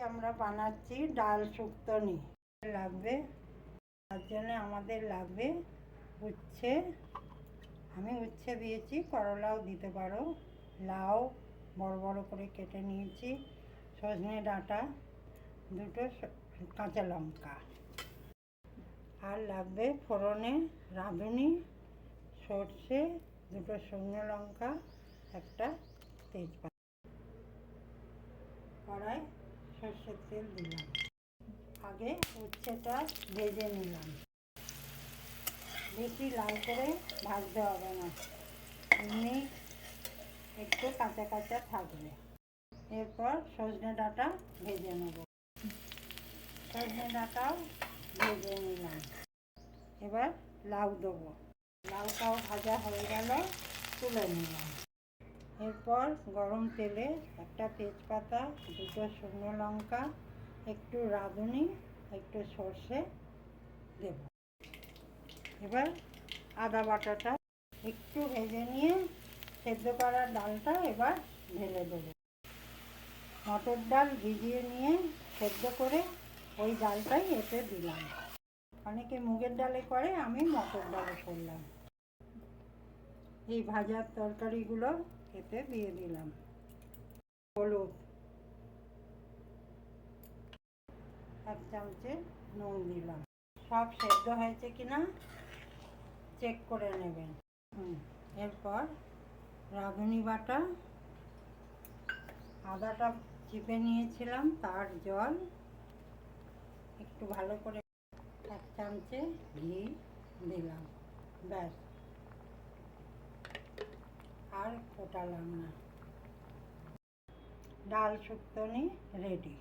আমরা বানাচ্ছি ডাল শুক্তনি। লাগবে, তার জন্য আমাদের লাগবে উচ্ছে। আমি উচ্ছে দিয়েছি, করলাও দিতে পারো। লাউ বড় বড় করে কেটে নিয়েছি, সজনে ডাঁটা, দুটো কাঁচা লঙ্কা, আর লাগবে ফোড়নে রাঁধুনি, সর্ষে, দুটো শুকনো লঙ্কা, একটা তেজপাতা। কড়াই সর্ষের তেল দিলাম। আগে উচ্ছেটা ভেজে নিলাম। বেশি লাল করে ভাজতে হবে না, এমনি একটু কাঁচা কাঁচা থাকবে। এরপর সজনে ডাঁটা ভেজে নেব। সজনে ডাঁটাও ভেজে নিলাম। এবার লাউ দেবো। লাউটাও ভাজা হয়ে গেল, তুলে নিলাম। এরপর গরম তেলে একটা তেজপাতা, দুটো শুকনো লঙ্কা, একটু রাঁধুনি, একটু সর্ষে দেব। এবার আদা বাটাটা একটু ভেজে নিয়ে সেদ্ধ করা ডালটা এবার ঢেলে দেবো। মটর ডাল ভিজিয়ে নিয়ে সেদ্ধ করে ওই ডালটাই এতে দিলাম। অনেকে মুগের ডালে করে, আমি মটর ডালে করলাম। এই ভাজার তরকারিগুলো এতে দিয়ে দিলাম। হলুদ, 1 চামচে নুন দিলাম। সব সেদ্ধ হয়েছে কিনা চেক করে নেবেন। এরপর রাঁধুনি বাটা, আদাটা চিপে নিয়েছিলাম তার জল, একটু ভালো করে 1 চামচে ঘি দিলাম। ব্যাস, আর ফোটালাম না। ডাল শুক্তনি রেডি।